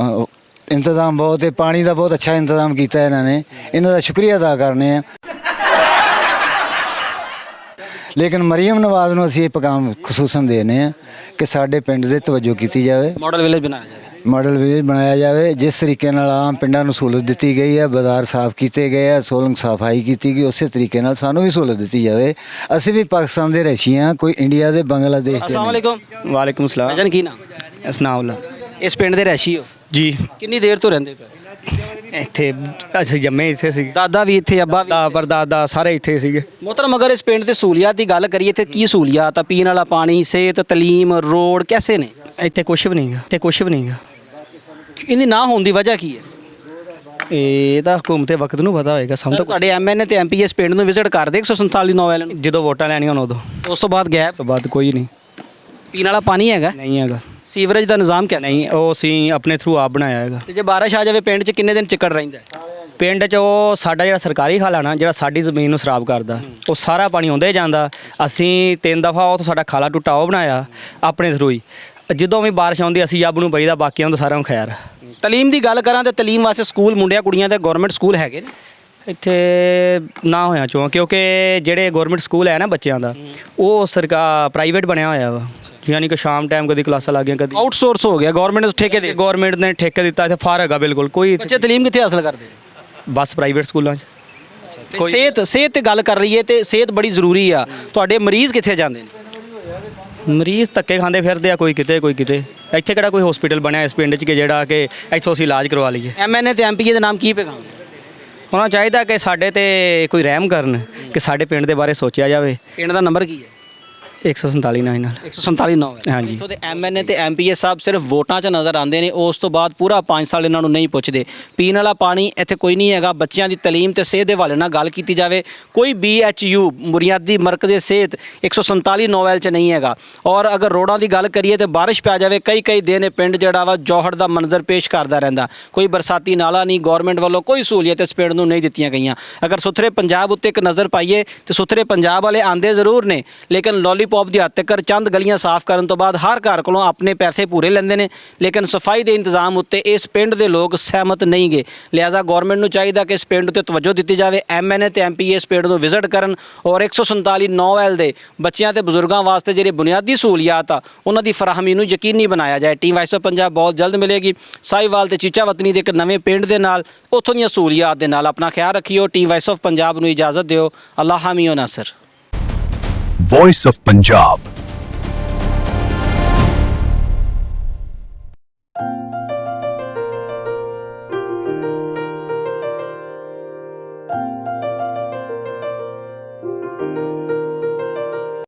ਇੰਤਜ਼ਾਮ ਬਹੁਤ ਹੈ, ਪਾਣੀ ਦਾ ਬਹੁਤ ਅੱਛਾ ਇੰਤਜ਼ਾਮ ਕੀਤਾ ਇਹਨਾਂ ਨੇ। ਇਹਨਾਂ ਦਾ ਸ਼ੁਕਰੀਆ ਅਦਾ ਕਰਨੇ ਆ। ਲੇਕਿਨ ਮਰੀਮ ਨਵਾਜ਼ ਨੂੰ ਅਸੀਂ ਇਹ ਪੈਗਾਮ ਖਸੂਸਨ ਦੇਣੇ ਆ ਕਿ ਸਾਡੇ ਪਿੰਡ ਦੇ ਤਵੱਜੋ ਕੀਤੀ ਜਾਵੇ, ਮਾਡਲ ਵਿਲੇਜ ਬਣਾਇਆ ਜਾਵੇ, ਮਾਡਲ ਵਿਲੇਜ ਬਣਾਇਆ ਜਾਵੇ। ਜਿਸ ਤਰੀਕੇ ਨਾਲ ਆਮ ਪਿੰਡਾਂ ਨੂੰ ਸਹੂਲਤ ਦਿੱਤੀ ਗਈ ਹੈ, ਬਾਜ਼ਾਰ ਸਾਫ਼ ਕੀਤੇ ਗਏ ਆ, ਸੋਲੰਗ ਸਫਾਈ ਕੀਤੀ ਗਈ, ਉਸੇ ਤਰੀਕੇ ਨਾਲ ਸਾਨੂੰ ਵੀ ਸਹੂਲਤ ਦਿੱਤੀ ਜਾਵੇ। ਅਸੀਂ ਵੀ ਪਾਕਿਸਤਾਨ ਦੇ ਰਹਿਸ਼ੀ ਹਾਂ, ਕੋਈ ਇੰਡੀਆ ਦੇ ਬੰਗਲਾਦੇਸ਼ ਦੇ अस्सलाम ਨਹੀਂ। वालेकुम। वालेकुम सलाम। ਭਾਜਨ ਕੀ ਨਾਮ? ਅਸਨਾਉਲਾ ਇਸ ਪਿੰਡ ਦੇ ਰਹਿਸ਼ੀ ਹੋ? ਜੀ ਕਿੰਨੀ ਦੇਰ ਤੋਂ ਰਹਿੰਦੇ ਪਏ? ਇੱਥੇ ਅਸੀਂ ਜੰਮੇ ਇੱਥੇ ਸੀ। ਦਾਦਾ ਵੀ ਇੱਥੇ, ਅੱਬਾ ਵੀ? ਦਾ ਪਰਦਾਦਾ ਸਾਰੇ ਇੱਥੇ ਸੀਗੇ। मोहतरम, अगर इस पिंड ਦੀ ਸਹੂਲੀਅਤ ਦੀ ਗੱਲ ਕਰੀਏ ਤੇ ਕੀ ਸਹੂਲੀਅਤ ਆ? ਪੀਣ ਵਾਲਾ ਪਾਣੀ, ਸਿਹਤ, ਤਲੀਮ, ਰੋਡ ਕੈਸੇ ਨੇ? ਇੱਥੇ ਕੁਝ ਵੀ ਨਹੀਂਗਾ, ਇੱਥੇ ਕੁਝ ਵੀ ਨਹੀਂਗਾ। ਇਹਦੀ ਨਾ ਹੋਣ ਦੀ ਵਜ੍ਹਾ ਕੀ ਹੈ? ਇਹ ਤਾਂ ਹਕੂਮਤ ਵਕਤ ਨੂੰ ਪਤਾ ਹੋਏਗਾ। ਸਾਨੂੰ ਤਾਂ ਤੁਹਾਡੇ MNA ਤੇ MP ਇਸ ਪਿੰਡ ਨੂੰ ਵਿਜ਼ਿਟ ਕਰਦੇ 147 ਵਾਲਿਆਂ ਨੂੰ? ਜਦੋਂ ਵੋਟਾਂ ਲੈਣੀਆਂ ਉਦੋਂ ਉਸ ਤੋਂ ਬਾਅਦ ਗੈਪ? ਤੋਂ ਬਾਅਦ ਕੋਈ ਨਹੀਂ ਪੀਣ ਵਾਲਾ ਪਾਣੀ ਹੈਗਾ? ਨਹੀਂ ਹੈਗਾ। ਸੀਵਰੇਜ ਦਾ ਨਿਜ਼ਾਮ ਕਿਆ? ਨਹੀਂ, ਉਹ ਅਸੀਂ ਆਪਣੇ ਥਰੂ ਆਪ ਬਣਾਇਆ ਹੈਗਾ। ਤੇ ਜੇ ਬਾਰਿਸ਼ ਆ ਜਾਵੇ ਪਿੰਡ 'ਚ ਕਿੰਨੇ ਦਿਨ ਚਿੱਕੜ ਰਹਿੰਦਾ ਹੈ? ਪਿੰਡ 'ਚ ਉਹ ਸਾਡਾ ਜਿਹੜਾ ਸਰਕਾਰੀ ਖਾਲਾ ਨਾ, ਜਿਹੜਾ ਸਾਡੀ ਜ਼ਮੀਨ ਨੂੰ ਖਰਾਬ ਕਰਦਾ, ਉਹ ਸਾਰਾ ਪਾਣੀ ਆਉਂਦਾ ਹੀ ਜਾਂਦਾ। ਅਸੀਂ 3 ਦਫਾ ਉਹ ਤੋਂ ਸਾਡਾ ਖਾਲਾ ਟੁੱਟਾ ਉਹ ਬਣਾਇਆ ਆਪਣੇ ਥਰੂ ਹੀ। ਜਦੋਂ ਵੀ ਬਾਰਿਸ਼ ਆਉਂਦੀ ਅਸੀਂ ਜੱਬ ਨੂੰ ਪਈਦਾ, ਬਾਕੀਆਂ ਨੂੰ ਸਾਰਿਆਂ ਨੂੰ ਖੈਰ। ਤਲੀਮ ਦੀ ਗੱਲ ਕਰਾਂ ਤੇ ਤਲੀਮ ਵਾਸਤੇ ਸਕੂਲ ਮੁੰਡਿਆਂ ਕੁੜੀਆਂ ਦੇ ਗਵਰਨਮੈਂਟ ਸਕੂਲ ਹੈਗੇ ਨੇ? ਇੱਥੇ ਨਾ ਹੋਇਆ ਚੋਂ, ਕਿਉਂਕਿ ਜਿਹੜੇ ਗਵਰਨਮੈਂਟ ਸਕੂਲ ਹੈ ਨਾ ਬੱਚਿਆਂ ਦਾ, ਉਹ ਸਰਕਾਰ ਪ੍ਰਾਈਵੇਟ ਬਣਿਆ ਹੋਇਆ ਵਾ। ਯਾਨੀ ਕਿ ਸ਼ਾਮ ਟਾਈਮ ਕਦੀ ਕਲਾਸਾਂ ਲੱਗੀਆਂ, ਕਦੀ ਆਊਟਸੋਰਸ ਹੋ ਗਿਆ, ਗਵਰਨਮੈਂਟ ਠੇਕੇ ਦੇ। ਗਵਰਨਮੈਂਟ ਨੇ ਠੇਕੇ ਦਿੱਤਾ। ਇੱਥੇ ਫਾਰ ਹੈਗਾ ਬਿਲਕੁਲ ਕੋਈ ਬੱਚੇ ਤਲੀਮ ਕਿੱਥੇ ਹਾਸਲ ਕਰਦੇ ਨੇ? ਬਸ ਪ੍ਰਾਈਵੇਟ ਸਕੂਲਾਂ 'ਚ। ਤੇ ਸਿਹਤ ਤੇ ਗੱਲ ਕਰ ਲਈਏ ਤੇ ਸਿਹਤ ਬੜੀ ਜ਼ਰੂਰੀ ਆ। ਤੁਹਾਡੇ ਮਰੀਜ਼ ਕਿੱਥੇ ਜਾਂਦੇ ਨੇ? ਮਰੀਜ਼ ਧੱਕੇ ਖਾਂਦੇ ਫਿਰਦੇ ਆ, ਕੋਈ ਕਿਤੇ ਕੋਈ ਕਿਤੇ। ਇੱਥੇ ਕਿਹੜਾ ਕੋਈ ਹਸਪੀਟਲ ਬਣਿਆ ਇਸ ਪਿੰਡ 'ਚ ਕਿ ਜਿਹੜਾ ਕਿ ਇੱਥੋਂ ਅਸੀਂ ਇਲਾਜ ਕਰਵਾ ਲਈਏ। MNA ਤੇ MPA ਦੇ ਨਾਮ ਕੀ ਪੈਗਾਮ? ਹੋਣਾ ਚਾਹੀਦਾ ਕਿ ਸਾਡੇ ਤੇ ਕੋਈ ਰਹਿਮ ਕਰਨ, ਕਿ ਸਾਡੇ ਪਿੰਡ ਦੇ ਬਾਰੇ ਸੋਚਿਆ ਜਾਵੇ। ਪਿੰਡ ਦਾ ਨੰਬਰ ਕੀ ਹੈ? 147 ਨਾਲ 147 ਹੈ। ਹਾਂਜੀ। ਇੱਥੋਂ ਦੇ MNA ਤੇ MPA ਸਾਹਿਬ ਸਿਰਫ ਵੋਟਾਂ 'ਚ ਨਜ਼ਰ ਆਉਂਦੇ ਨੇ, ਉਸ ਤੋਂ ਬਾਅਦ ਪੂਰਾ 5 ਸਾਲ ਇਹਨਾਂ ਨੂੰ ਨਹੀਂ ਪੁੱਛਦੇ। ਪੀਣ ਵਾਲਾ ਪਾਣੀ ਇੱਥੇ ਕੋਈ ਨਹੀਂ ਹੈਗਾ। ਬੱਚਿਆਂ ਦੀ ਤਾਲੀਮ ਤੇ ਸਿਹਤ ਦੇ ਹਵਾਲੇ ਨਾਲ ਗੱਲ ਕੀਤੀ ਜਾਵੇ, ਕੋਈ BHU ਬੁਨਿਆਦੀ ਮਰਕਜ਼ੇ ਸਿਹਤ 147 ਨੋਵੈਲ 'ਚ ਨਹੀਂ ਹੈਗਾ। ਔਰ ਅਗਰ ਰੋਡਾਂ ਦੀ ਗੱਲ ਕਰੀਏ ਤੇ ਬਾਰਿਸ਼ ਪੈ ਜਾਵੇ ਕਈ ਦਿਨ ਇਹ ਪਿੰਡ ਜਿਹੜਾ ਵਾ ਜੌਹੜ ਦਾ ਮੰਜ਼ਰ ਪੇਸ਼ ਕਰਦਾ ਰਹਿੰਦਾ। ਕੋਈ ਬਰਸਾਤੀ ਨਾਲਾ ਨਹੀਂ, ਗਵਰਨਮੈਂਟ ਵੱਲੋਂ ਕੋਈ ਸਹੂਲੀਅਤ ਇਸ ਪਿੰਡ ਨੂੰ ਨਹੀਂ ਦਿੱਤੀਆਂ ਗਈਆਂ। ਅਗਰ ਸੁਥਰੇ ਪੰਜਾਬ ਉੱਤੇ ਇੱਕ ਨਜ਼ਰ ਪਾਈਏ ਤੇ ਸੁਥਰੇ ਪੰਜਾਬ ਵਾਲੇ ਆਂਦੇ ਜ਼ਰੂਰ ਨੇ, ਲੇਕਿਨ ਲੋਲੀਪੌਪ ਦੀ ਹੱਦ ਤੱਕ ਚੰਦ ਗਲੀਆਂ ਸਾਫ਼ ਕਰਨ ਤੋਂ ਬਾਅਦ ਹਰ ਘਰ ਕੋਲੋਂ ਆਪਣੇ ਪੈਸੇ ਪੂਰੇ ਲੈਂਦੇ ਨੇ, ਲੇਕਿਨ ਸਫਾਈ ਦੇ ਇੰਤਜ਼ਾਮ ਉੱਤੇ ਇਸ ਪਿੰਡ ਦੇ ਲੋਕ ਸਹਿਮਤ ਨਹੀਂ ਗੇ। ਲਿਹਾਜ਼ਾ ਗਵਰਨਮੈਂਟ ਨੂੰ ਚਾਹੀਦਾ ਕਿ ਇਸ ਪਿੰਡ ਉੱਤੇ ਤਵੱਜੋ ਦਿੱਤੀ ਜਾਵੇ। MNA ਤੇ MPA ਇਸ ਪਿੰਡ ਨੂੰ ਵਿਜ਼ਿਟ ਕਰਨ ਔਰ 147 ਨੋਵੈਲ ਦੇ ਬੱਚਿਆਂ ਤੇ ਬਜ਼ੁਰਗਾਂ ਵਾਸਤੇ ਜਿਹੜੇ ਬੁਨਿਆਦੀ ਸਹੂਲੀਅਤ ਆ ਉਹਨਾਂ ਦੀ ਫਰਾਹਮੀ ਨੂੰ ਯਕੀਨੀ ਬਣਾਇਆ ਜਾਏ। ਟੀਮ ਵਾਇਸ ਆਫ ਪੰਜਾਬ ਬਹੁਤ ਜਲਦ ਮਿਲੇਗੀ ਸਾਹੀਵਾਲ ਤੇ ਚੀਚਾ ਵਤਨੀ ਦੇ ਇੱਕ ਨਵੇਂ ਪਿੰਡ ਦੇ ਨਾਲ, ਉੱਥੋਂ ਦੀਆਂ ਸਹੂਲੀਅਤ ਦੇ ਨਾਲ। ਆਪਣਾ ਖਿਆਲ ਰੱਖਿਓ। ਟੀਮ ਵਾਇਸ ਆਫ ਪੰਜਾਬ ਨੂੰ ਇਜਾਜ਼ਤ ਦਿਓ। ਅੱਲਾਹ ਹਾਮੀ ਓ ਨਾਸਰ। Voice of Punjab